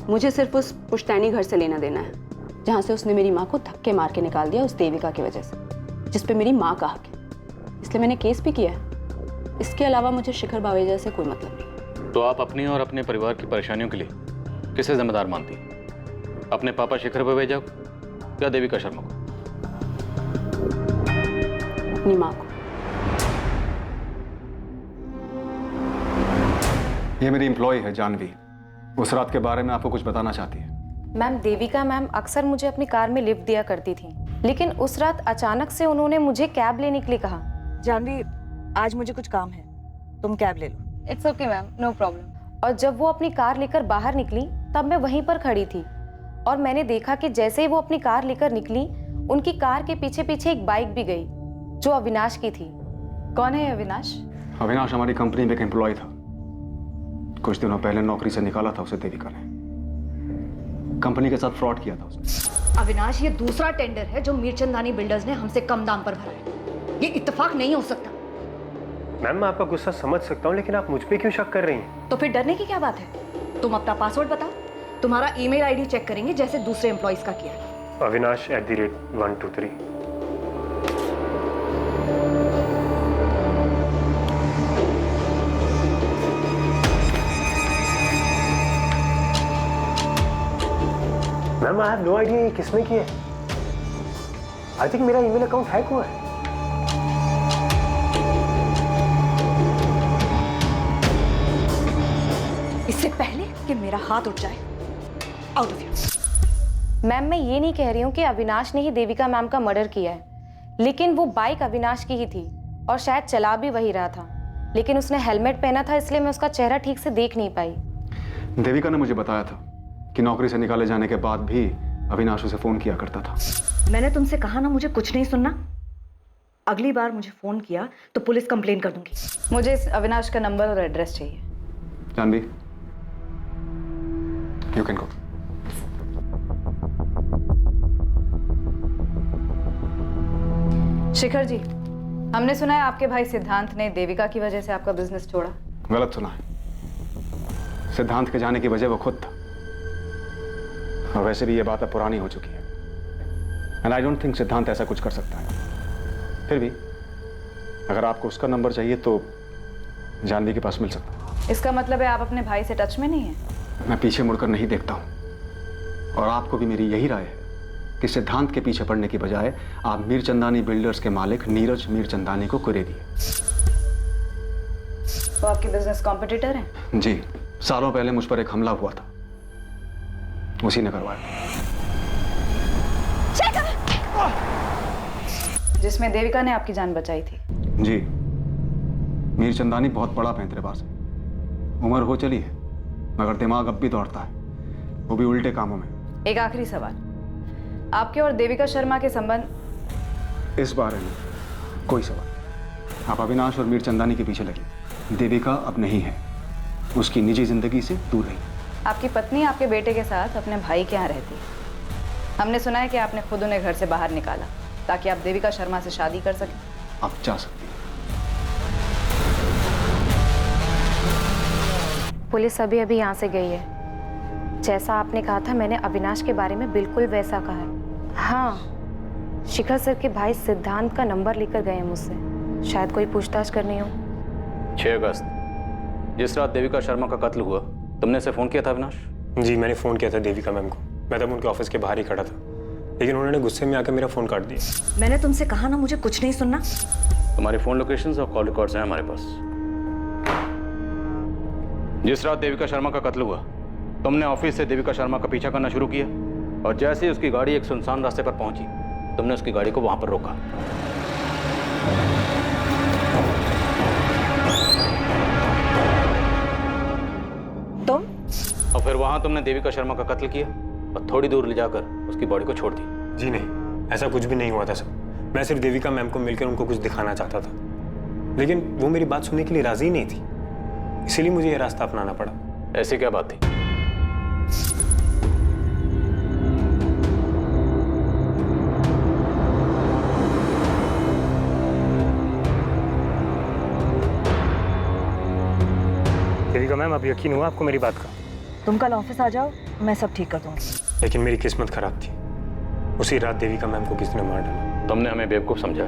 मुझे सिर्फ उस पुश्तैनी घर से लेना देना है जहाँ से उसने मेरी माँ को धक्के मार के निकाल दिया, उस देविका की वजह से, जिस पे मेरी माँ का हक है। इसलिए मैंने केस भी किया है। इसके अलावा मुझे शिखर बावेजा से कोई मतलब नहीं। तो आप अपनी और अपने परिवार की परेशानियों के लिए किसे जिम्मेदार मानती हैं? अपने पापा शिखर बवेजा को या देविका शर्मा को? अपनी माँ को। ये मेरी एम्प्लॉय है जानवी। उस रात के बारे में आपको कुछ बताना चाहती है? मैम, देविका मैम अक्सर मुझे अपनी कार में लिफ्ट दिया करती थी, लेकिन उस रात अचानक से उन्होंने मुझे कैब लेने के लिए कहा। जानवी, आज मुझे कुछ काम है, तुम कैब ले लो। It's okay ma'am, no problem. और जब वो अपनी कार लेकर बाहर निकली तब मैं वहीं पर खड़ी थी और मैंने देखा कि जैसे ही वो अपनी कार लेकर निकली, उनकी कार के पीछे पीछे एक बाइक भी गई जो अविनाश की थी। कौन है अविनाश? अविनाश हमारी कंपनी में एक एम्प्लॉय था। कुछ दिनों पहले नौकरी से निकाला था उसे देविका ने। कंपनी के साथ फ्रॉड किया था उसने। अविनाश, ये दूसरा टेंडर है जो मीरचंदानी बिल्डर्स ने हमसे कम दाम पर भरा है। ये इत्तेफाक नहीं हो सकता। मैम, मैं आपका गुस्सा समझ सकता हूँ, लेकिन आप मुझ पे क्यों शक कर रही हैं? तो फिर डरने की क्या बात है? तुम अपना पासवर्ड बताओ, तुम्हारा ईमेल आईडी चेक करेंगे जैसे दूसरे एम्प्लॉइज का किया है। Avinash@123। Ma'am, I have no idea ये किसने किया है। आई थिंक मेरा ईमेल अकाउंट हैक हुआ है। इससे पहले कि मेरा हाथ उठ जाए, आउट ऑफ हियर। मैम, मैं ये नहीं कह रही हूँ कि अविनाश ने ही देविका मैम का मर्डर किया है, लेकिन वो बाइक अविनाश की ही थी और शायद चला भी वही रहा था, लेकिन उसने हेलमेट पहना था इसलिए मैं उसका चेहरा ठीक से देख नहीं पाई। देविका ने मुझे बताया था कि नौकरी से निकाले जाने के बाद भी अविनाश उसे फोन किया करता था। मैंने तुमसे कहा ना मुझे कुछ नहीं सुनना। अगली बार मुझे फोन किया तो पुलिस कंप्लेन कर दूंगी। मुझे इस अविनाश का नंबर और एड्रेस चाहिए। Janhvi, you can go. Shikhar ji, हमने सुना है आपके भाई सिद्धांत ने देविका की वजह से आपका बिजनेस छोड़ा। गलत सुना है। सिद्धांत के जाने की वजह वो खुद था। और वैसे भी ये बात अब पुरानी हो चुकी है। एंड आई डोंट थिंक सिद्धांत ऐसा कुछ कर सकता है। फिर भी अगर आपको उसका नंबर चाहिए तो जानवी के पास मिल सकता है। इसका मतलब है आप अपने भाई से टच में नहीं है? मैं पीछे मुड़कर नहीं देखता हूं। और आपको भी मेरी यही राय है कि सिद्धांत के पीछे पड़ने की बजाय आप मीरचंदानी बिल्डर्स के मालिक नीरज मीरचंदानी को कुरे दिए। वो आपके बिजनेस कॉम्पिटिटर हैं? जी, सालों पहले मुझ पर एक हमला हुआ था, उसी ने करवाया, जिसमें देविका ने आपकी जान बचाई थी। जी, मीरचंदानी बहुत बड़ा पैंतरेबाज है। उम्र हो चली है मगर दिमाग अब भी दौड़ता है, वो भी उल्टे कामों में। एक आखिरी सवाल, आपके और देविका शर्मा के संबंध? इस बारे में कोई सवाल। आप अविनाश और मीरचंदानी के पीछे लगे। देविका अब नहीं है, उसकी निजी जिंदगी से दूर रही। आपकी पत्नी आपके बेटे के साथ अपने भाई के यहाँ रहती है। हमने सुना है कि आपने खुद उन्हें घर से बाहर निकाला ताकि आप देविका शर्मा से शादी कर सकें। आप जा सकती हैं। पुलिस अभी अभी यहाँ से गई है। जैसा आपने कहा था मैंने अविनाश के बारे में बिल्कुल वैसा कहा है। हाँ, शिखर सर के भाई सिद्धांत का नंबर लेकर गए हैं मुझसे, शायद कोई पूछताछ करनी हो। 6 अगस्त, जिस रात देविका शर्मा का कत्ल हुआ, तुमने से फोन किया था अविनाश? जी, मैंने फ़ोन किया था देविका मैम को। मैं तब उनके ऑफिस के बाहर ही खड़ा था, लेकिन उन्होंने गुस्से में आकर मेरा फ़ोन काट दिया। मैंने तुमसे कहा ना मुझे कुछ नहीं सुनना। तुम्हारी फोन लोकेशंस और कॉल रिकॉर्ड्स हैं हमारे पास। जिस रात देविका शर्मा का कत्ल हुआ, तुमने ऑफिस से देविका शर्मा का पीछा करना शुरू किया और जैसे ही उसकी गाड़ी एक सुनसान रास्ते पर पहुंची, तुमने उसकी गाड़ी को वहां पर रोका। तुम? और फिर वहां तुमने देविका शर्मा का कत्ल किया और थोड़ी दूर ले जाकर उसकी बॉडी को छोड़ दी। जी नहीं, ऐसा कुछ भी नहीं हुआ था सर। मैं सिर्फ देविका मैम को मिलकर उनको कुछ दिखाना चाहता था, लेकिन वो मेरी बात सुनने के लिए राजी नहीं थी, इसीलिए मुझे ये रास्ता अपनाना पड़ा। ऐसी क्या बात थी? देविका मैम, अब यकीन हुआ आपको मेरी बात का? तुम कल ऑफिस आ जाओ, मैं सब ठीक कर दूंगी। लेकिन मेरी किस्मत खराब थी। उसी रात देविका मैम को किसने मार डाला। तुमने हमें बेवकूफ समझा।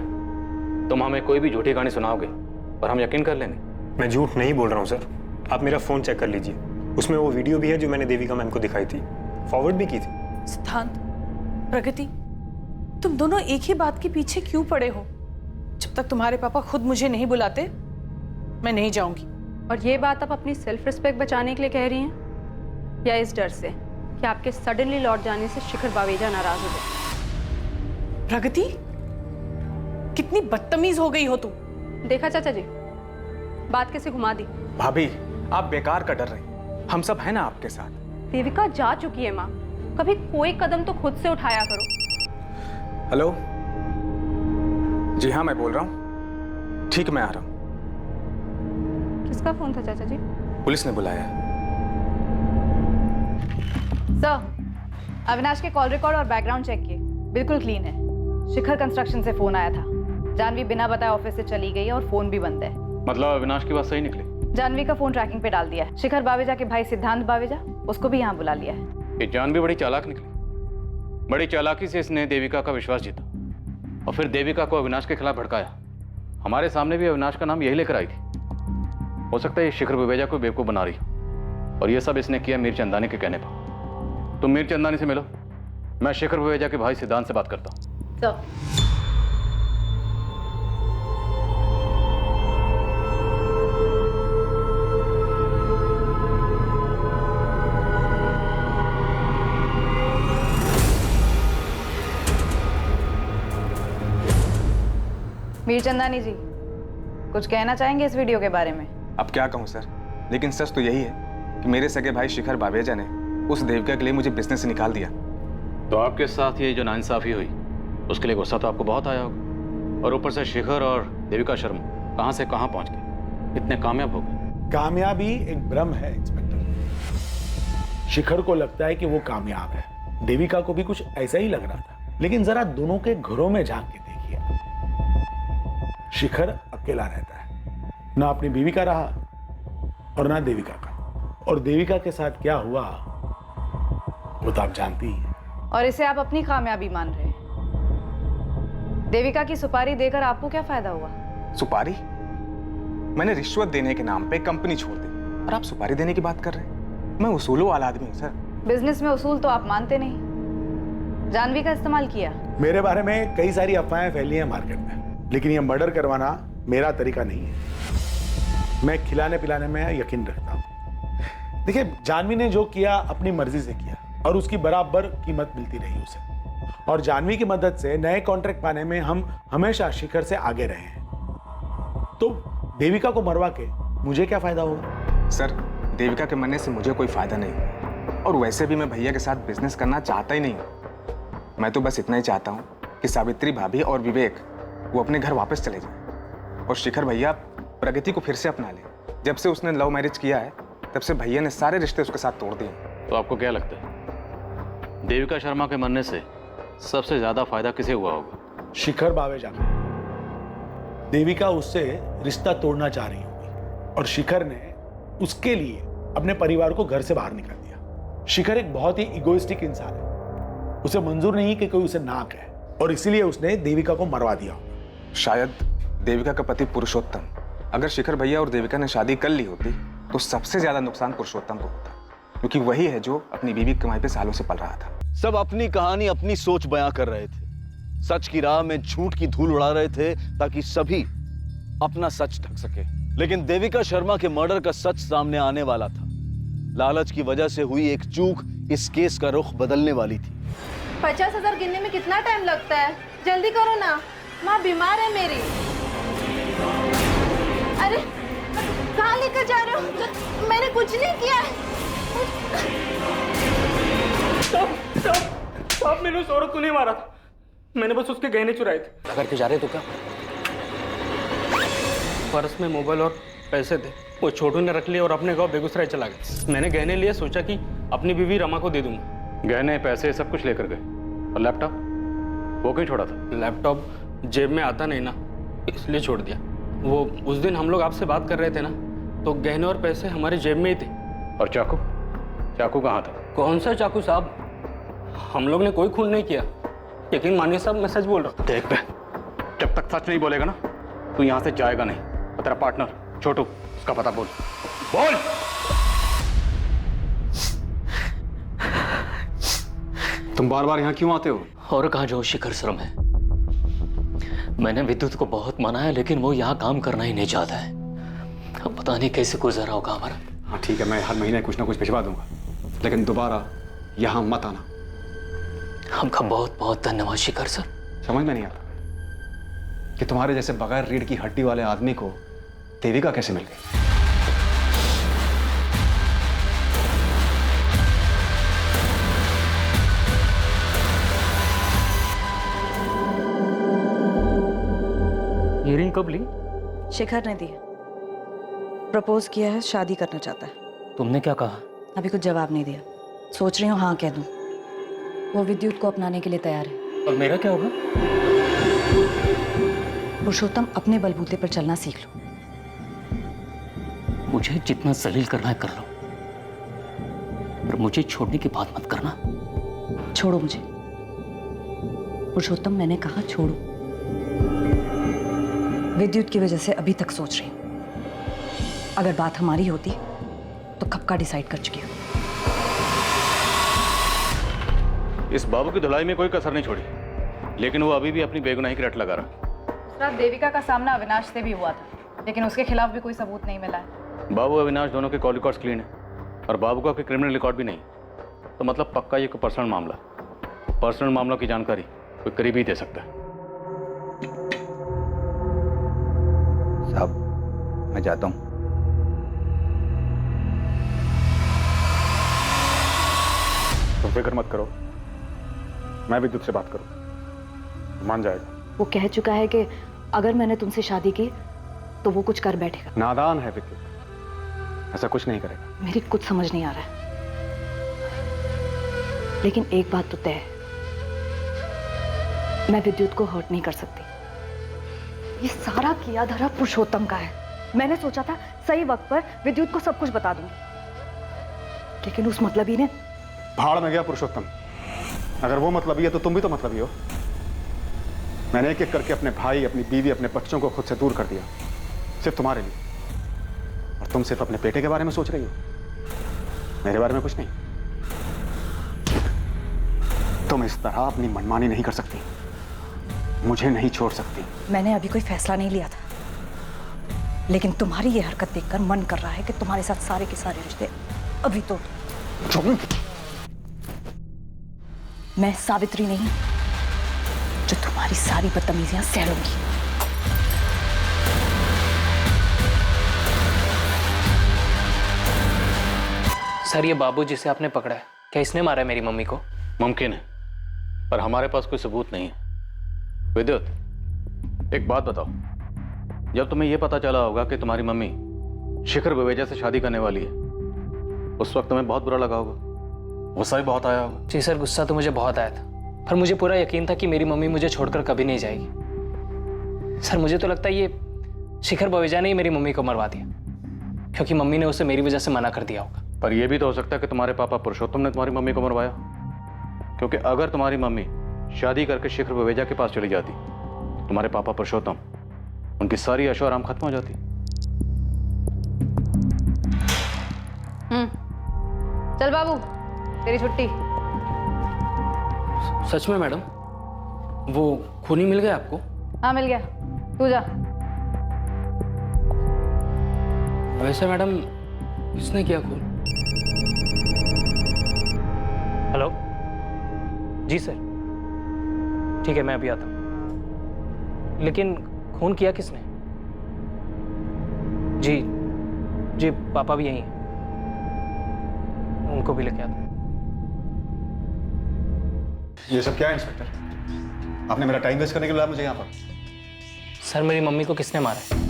तुम हमें कोई भी झूठी कहानी सुनाओगे और हम यकीन कर लेंगे। मैं झूठ नहीं बोल रहा हूँ सर, आप मेरा फोन चेक कर लीजिए, उसमें वो वीडियो भी है जो मैंने देविका मैम को दिखाई थी, फॉरवर्ड भी की थी। सिद्धांत, प्रगति, तुम दोनों एक ही बात के पीछे क्यों पड़े हो? जब तक तुम्हारे पापा खुद मुझे नहीं बुलाते, मैं नहीं जाऊंगी। और ये बात आप अपनी सेल्फ रिस्पेक्ट बचाने के लिए कह रही हैं, या इस डर से कि आपके सडनली लौट जाने से शिखर बावेजा नाराज हो गए? प्रगति, कितनी बदतमीज हो गई हो तुम। देखा चाचा जी, बात कैसे घुमा दी। भाभी, आप बेकार का डर रही, हम सब हैं ना आपके साथ। देविका जा चुकी है माँ, कभी कोई कदम तो खुद से उठाया करो। हेलो, जी हाँ मैं बोल रहा हूँ। ठीक, मैं आ रहा हूँ। किसका फोन था चाचा जी? पुलिस ने बुलाया। सर, अविनाश के कॉल रिकॉर्ड और बैकग्राउंड चेक किए, बिल्कुल क्लीन है। शिखर कंस्ट्रक्शन से फोन आया था, जानवी बिना बताए ऑफिस से चली गई और फोन भी बंद है। मतलब अविनाश की बात सही निकली? जानवी का फोन ट्रैकिंग पे डाल दिया है। शिखर बावेजा के भाई सिद्धांत बावेजा, उसको भी यहाँ बुला लिया है। ये जानवी बड़ी चालाक निकली। बड़ी चालाकी से इसने देविका का विश्वास जीता और फिर देविका को अविनाश के खिलाफ भड़काया। हमारे सामने भी अविनाश का नाम यही लेकर आई थी। हो सकता है ये शिखर बावेजा को बेवकूफ बना रही हो और ये सब इसने किया मीर चंदानी के कहने पर। तुम मीर चंदानी से मिलो, मैं शिखर बावेजा के भाई सिद्धांत से बात करता हूँ। मीर चंदानी जी, कुछ कहना चाहेंगे इस वीडियो के बारे में? अब क्या कहूँ सर, लेकिन सच तो यही है कि मेरे सगे भाई शिखर बावेजा ने उस देविका के लिए मुझे बिजनेस से निकाल दिया। तो आपके साथ ये जो नाइंसाफी हुई उसके लिए गुस्सा तो आपको बहुत आया होगा, और ऊपर से शिखर और देविका शर्मा कहां से कहां पहुंच गए, इतने कामयाब हो गए। कामयाबी एक भ्रम है इंस्पेक्टर। शिखर को लगता है कि वो कामयाब है, देविका को भी कुछ ऐसा ही लग रहा था, लेकिन जरा दोनों के घरों में झांक के देखिए। शिखर अकेला रहता है, ना अपनी बीवी का रहा और ना देविका का, और देविका के साथ क्या हुआ वो तो आप जानती ही हैं। और इसे आप अपनी कामयाबी मान रहे हैं? देविका की सुपारी देकर आपको क्या फायदा हुआ? सुपारी? मैंने रिश्वत देने के नाम पे कंपनी छोड़ दी और आप सुपारी देने की बात कर रहे हैं? मैं उसूलों वाला आदमी हूँ सर। बिजनेस में उसूल तो आप मानते नहीं। जानवी का इस्तेमाल किया। मेरे बारे में कई सारी अफवाहें फैली हैं मार्केट में, लेकिन ये मर्डर करवाना मेरा तरीका नहीं है। मैं खिलाने पिलाने में यकीन रखता हूँ। देखिए, जानवी ने जो किया अपनी मर्जी से किया और उसकी बराबर कीमत मिलती रही उसे, और जानवी की मदद से नए कॉन्ट्रैक्ट पाने में हम हमेशा शिखर से आगे रहे हैं। तो देविका को मरवा के मुझे क्या फायदा होगा? सर, देविका के मरने से मुझे कोई फायदा नहीं, और वैसे भी मैं भैया के साथ बिजनेस करना चाहता ही नहीं। मैं तो बस इतना ही चाहता हूँ कि सावित्री भाभी और विवेक वो अपने घर वापस चले जाएं और शिखर भैया प्रगति को फिर से अपना ले। जब से उसने लव मैरिज किया है तब से भैया ने सारे रिश्ते उसके साथ तोड़ दिए। तो आपको क्या लगता है देविका शर्मा के मरने से सबसे ज्यादा फायदा किसे हुआ होगा? शिखर बावेजा को। देविका उससे रिश्ता तोड़ना चाह रही होगी और शिखर ने उसके लिए अपने परिवार को घर से बाहर निकाल दिया। शिखर एक बहुत ही इगोइस्टिक इंसान है, उसे मंजूर नहीं कि कोई उसे ना कहे, और इसीलिए उसने देविका को मरवा दिया होगा। शायद देविका का पति पुरुषोत्तम, अगर शिखर भैया और देविका ने शादी कर ली होती तो सबसे ज्यादा नुकसान पुरुषोत्तम को होता, क्योंकि वही है जो अपनी बीवी की कमाई पे सालों से पल रहा था। सब अपनी कहानी अपनी सोच बयां कर रहे थे, सच की राह में झूठ की धूल उड़ा रहे थे ताकि सभी अपना सच ढक सके। लेकिन देविका शर्मा के मर्डर का सच सामने आने वाला था। लालच की वजह से हुई एक चूक इस केस का रुख बदलने वाली थी। 50,000 गिनने में कितना टाइम लगता है? जल्दी करो ना, माँ बीमार है मेरी। अरे कहाँ लेकर जा रहे हो? मैंने कुछ नहीं किया है। साहब मैंने उस औरत को नहीं मारा था, मैंने बस उसके गहने चुराए थे। अगर के जा रहे तो क्या? पर्स में मोबाइल और पैसे थे, वो छोटू ने रख लिए और अपने गांव बेगूसराय चला गया। मैंने गहने लिए, सोचा कि अपनी बीवी रमा को दे दूंगा। गहने पैसे सब कुछ लेकर गए, और लैपटॉप वो कहीं छोड़ा था? लैपटॉप जेब में आता नहीं ना, इसलिए छोड़ दिया। वो उस दिन हम लोग आपसे बात कर रहे थे ना, तो गहने और पैसे हमारी जेब में ही थे। और चाकू? चाकू कहाँ था? कौन सा चाकू साहब? हम लोग ने कोई खून नहीं किया, यकीन मानिए साहब, मैं सच बोल रहा हूँ। देख बे, जब तक सच नहीं बोलेगा ना तू यहाँ से जाएगा नहीं। और तेरा पार्टनर छोटू, उसका पता बोल। बोल। तुम बार बार यहाँ क्यों आते हो? और कहाँ जो शिखर शर्मा है। मैंने विद्युत को बहुत मनाया, लेकिन वो यहाँ काम करना ही नहीं चाहता है। अब पता नहीं कैसे गुजारा होगा हमारा। हाँ ठीक है, मैं हर महीने कुछ ना कुछ भिजवा दूंगा, लेकिन दोबारा यहाँ मत आना। आपका बहुत बहुत धन्यवाद शिखर सर। समझ में नहीं आता कि तुम्हारे जैसे बगैर रीढ़ की हड्डी वाले आदमी को देविका कैसे मिल गई। ये रिंग कब ली? शिखर ने दी है। प्रपोज किया है, शादी करना चाहता है। तुमने क्या कहा? अभी कुछ जवाब नहीं दिया, सोच रही हूँ हाँ कह दूँ। वो विद्युत को अपनाने के लिए तैयार है। और मेरा क्या होगा? पुरुषोत्तम, अपने बलबूते पर चलना सीख लो। मुझे जितना जलील करना है कर लो, पर मुझे छोड़ने की बात मत करना। छोड़ो मुझे पुरुषोत्तम, मैंने कहा छोड़ो। विद्युत की वजह से अभी तक सोच रही हूं। अगर बात हमारी होती तो कब का डिसाइड कर चुकी हूँ। इस बाबू की धुलाई में कोई कसर नहीं छोड़ी, लेकिन वो अभी भी अपनी बेगुनाही की रट लगा रहा। सर, देविका का सामना अविनाश से भी हुआ था, लेकिन उसके खिलाफ भी कोई सबूत नहीं मिला है। बाबू अविनाश दोनों के कॉल रिकॉर्ड्स क्लीन है, और बाबू का कोई क्रिमिनल रिकॉर्ड भी नहीं, तो मतलब पक्का ये कोई पर्सनल मामला। पर्सनल मामलों की जानकारी कोई करीबी दे सकता है। साहब मैं जाता हूँ। तुम फिक्र मत करो, मैं विद्युत से बात करूँ, मान जाएगा। वो कह चुका है कि अगर मैंने तुमसे शादी की तो वो कुछ कर बैठेगा। नादान है विद्युत, ऐसा कुछ नहीं करेगा। मेरी कुछ समझ नहीं आ रहा है, लेकिन एक बात तो तय है, मैं विद्युत को हर्ट नहीं कर सकती। ये सारा किया धरा पुरुषोत्तम का है। मैंने सोचा था सही वक्त पर विद्युत को सब कुछ बता दूंगी, लेकिन उस मतलबी ने भाड़ में गया पुरुषोत्तम। अगर वो मतलबी है तो तुम भी तो मतलबी हो। मैंने एक एक करके अपने भाई, अपनी बीवी, अपने बच्चों को खुद से दूर कर दिया, सिर्फ तुम्हारे लिए। और तुम सिर्फ अपने बेटे के बारे में सोच रही हो, मेरे बारे में कुछ नहीं। तुम इस तरह अपनी मनमानी नहीं कर सकती, मुझे नहीं छोड़ सकती। मैंने अभी कोई फैसला नहीं लिया था, लेकिन तुम्हारी ये हरकत देखकर मन कर रहा है कि तुम्हारे साथ सारे के सारे रिश्ते अभी तो। मैं सावित्री नहीं जो तुम्हारी सारी बदतमीजियां सह लूंगी। सर, ये बाबू जिसे आपने पकड़ा है, क्या इसने मारा है मेरी मम्मी को? मुमकिन है, पर हमारे पास कोई सबूत नहीं है। विद्युत, एक बात बताओ, जब तुम्हें यह पता चला होगा कि तुम्हारी मम्मी शिखर बवेजा से शादी करने वाली है, उस वक्त तुम्हें बहुत बुरा लगा होगा, गुस्सा भी बहुत आया होगा। जी सर, गुस्सा तो मुझे बहुत आया था, पर मुझे पूरा यकीन था कि मेरी मम्मी मुझे छोड़कर कभी नहीं जाएगी। सर, मुझे तो लगता है ये शिखर बवेजा ने ही मेरी मम्मी को मरवा दिया, क्योंकि मम्मी ने उसे मेरी वजह से मना कर दिया होगा। पर यह भी तो हो सकता है कि तुम्हारे पापा पुरुषोत्तम ने तुम्हारी मम्मी को मरवाया, क्योंकि अगर तुम्हारी मम्मी शादी करके शिखर बवेजा के पास चली जाती, तुम्हारे पापा पुरुषोत्तम, उनकी सारी ऐशो आराम खत्म हो जाती। चल बाबू, तेरी छुट्टी। सच में मैडम, वो खूनी मिल गया आपको? हाँ मिल गया, तू जा। वैसे मैडम, किसने किया खून? हेलो जी सर, ठीक है मैं अभी आता हूँ। लेकिन खून किया किसने? जी जी पापा भी यहीं हैं, उनको भी लेके आता हूँ। ये सब क्या है इंस्पेक्टर? आपने मेरा टाइम वेस्ट करने के लिए बुलाया मुझे यहाँ पर? सर मेरी मम्मी को किसने मारा है?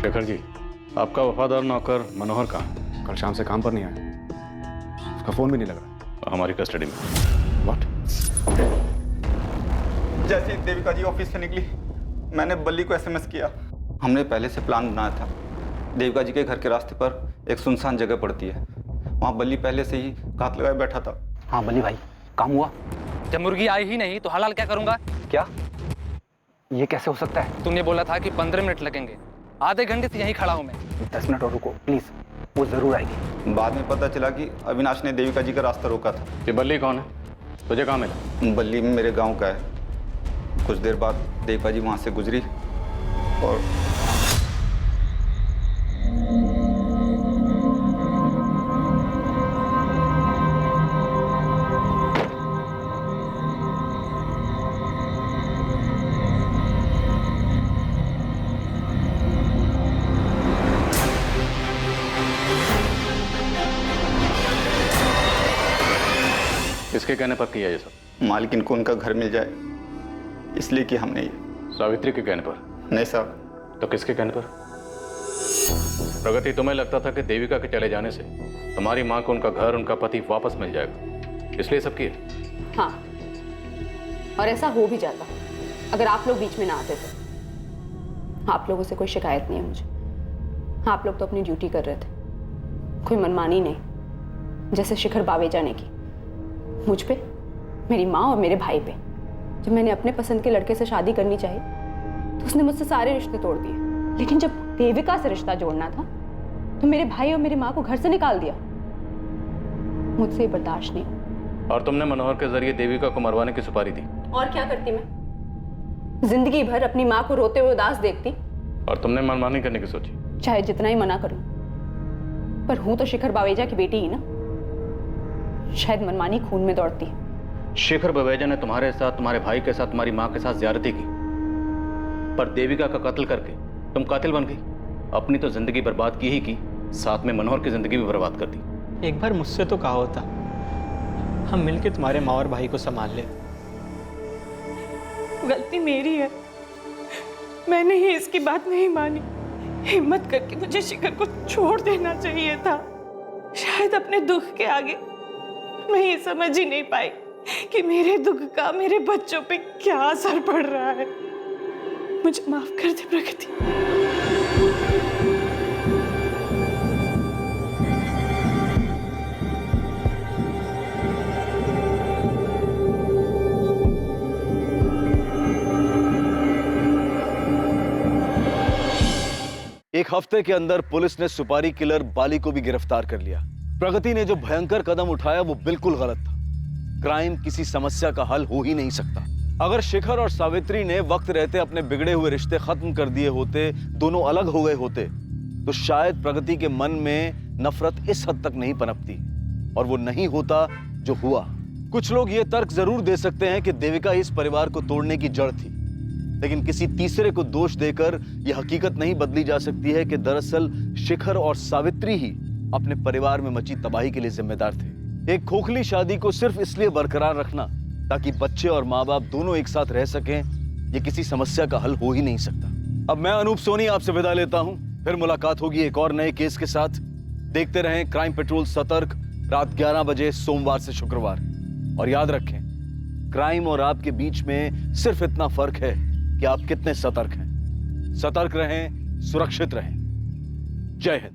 शेखर जी, आपका वफादार नौकर मनोहर कहाँ है? कल शाम से काम पर नहीं आया, उसका फोन भी नहीं लग रहा। हमारी कस्टडी में। व्हाट? जैसे ही देविका जी ऑफिस से निकली, मैंने बल्ली को एसएमएस किया। हमने पहले से प्लान बनाया था। देविका जी के घर के रास्ते पर एक सुनसान जगह पड़ती है, वहाँ बल्ली पहले से ही घात लगाए बैठा था। हाँ बल्ली भाई, काम हुआ? जब मुर्गी आई ही नहीं तो हलाल क्या करूंगा? क्या? ये कैसे हो सकता है? तूने बोला था कि 15 मिनट लगेंगे, आधे घंटे से यहीं खड़ा हूं मैं। 10 मिनट और रुको प्लीज, वो जरूर आएगी। बाद में पता चला कि अविनाश ने देविका जी का रास्ता रोका था। ये बल्ली कौन है? तुझे कहाँ मिला? बल्ली मेरे गांव का है। कुछ देर बाद देविका जी वहां से गुजरी और किसके कहने पर किया ये सब? मालकिन को उनका घर मिल जाए इसलिए कि हमने ये। सावित्री के कहने पर? नहीं साहब। तो किसके कहने पर? प्रगति, तुम्हें लगता था कि देविका के चले जाने से तुम्हारी माँ को उनका घर, उनका पति वापस मिल जाएगा, इसलिए सब किया? हाँ, और ऐसा हो भी जाता अगर आप लोग बीच में ना आते तो। आप लोगों से कोई शिकायत नहीं है मुझे। आप लोग तो अपनी ड्यूटी कर रहे थे, कोई मनमानी नहीं। जैसे शिखर बावेजा ने की मुझ पे, मेरी माँ और मेरे भाई पे। जब मैंने अपने पसंद के लड़के से शादी करनी चाहिए तो उसने मुझसे सारे रिश्ते तोड़ दिए, लेकिन जब देविका से रिश्ता जोड़ना था तो मेरे भाई और मेरी माँ को घर से निकाल दिया। मुझसे ये बर्दाश्त नहीं। और तुमने मनोहर के जरिए देविका को मरवाने की सुपारी दी। और क्या करती मैं? जिंदगी भर अपनी माँ को रोते हुए उदास देखती। और तुमने मनमानी करने की सोची? चाहे जितना ही मना करूं, पर हूं तो शिखर बावेजा की बेटी ही ना। शायद मनमानी खून में दौड़ती है। शेखर बवेजा ने तुम्हारे साथ, तुम्हारे भाई के साथ, तुम्हारी माँ के साथ ज्यादती की, पर देविका का कत्ल करके तुम कातिल बन गई। अपनी तो जिंदगी बर्बाद की ही की, साथ में मनोहर की जिंदगी भी बर्बाद कर दी। एक बार मुझसे तो कहा होता, हम मिलके तुम्हारे माँ और भाई को संभाल ले। गलती मेरी है, मैंने ही इसकी बात नहीं मानी। हिम्मत करके मुझे शिखर को छोड़ देना चाहिए था। शायद अपने दुख के आगे मैं ये समझ ही नहीं पाई कि मेरे दुख का मेरे बच्चों पे क्या असर पड़ रहा है। मुझे माफ कर दे प्रगति। एक हफ्ते के अंदर पुलिस ने सुपारी किलर बाली को भी गिरफ्तार कर लिया। प्रगति ने जो भयंकर कदम उठाया वो बिल्कुल गलत था। क्राइम किसी समस्या का हल हो ही नहीं सकता। अगर शिखर और सावित्री ने वक्त रहते अपने बिगड़े हुए रिश्ते खत्म कर दिए होते, दोनों अलग हो गए होते, तो शायद प्रगति के मन में नफरत इस हद तक नहीं पनपती, और वो नहीं होता जो हुआ। कुछ लोग ये तर्क जरूर दे सकते हैं कि देविका इस परिवार को तोड़ने की जड़ थी, लेकिन किसी तीसरे को दोष देकर यह हकीकत नहीं बदली जा सकती है कि दरअसल शिखर और सावित्री ही अपने परिवार में मची तबाही के लिए जिम्मेदार थे। एक खोखली शादी को सिर्फ इसलिए बरकरार रखना ताकि बच्चे और माँ बाप दोनों एक साथ रह सकें, यह किसी समस्या का हल हो ही नहीं सकता। अब मैं अनूप सोनी आपसे विदा लेता हूं, फिर मुलाकात होगी एक और नए केस के साथ। देखते रहें क्राइम पेट्रोल सतर्क, रात 11 बजे सोमवार से शुक्रवार। और याद रखें, क्राइम और आपके बीच में सिर्फ इतना फर्क है कि आप कितने सतर्क हैं। सतर्क रहें, सुरक्षित रहें। जय हिंद।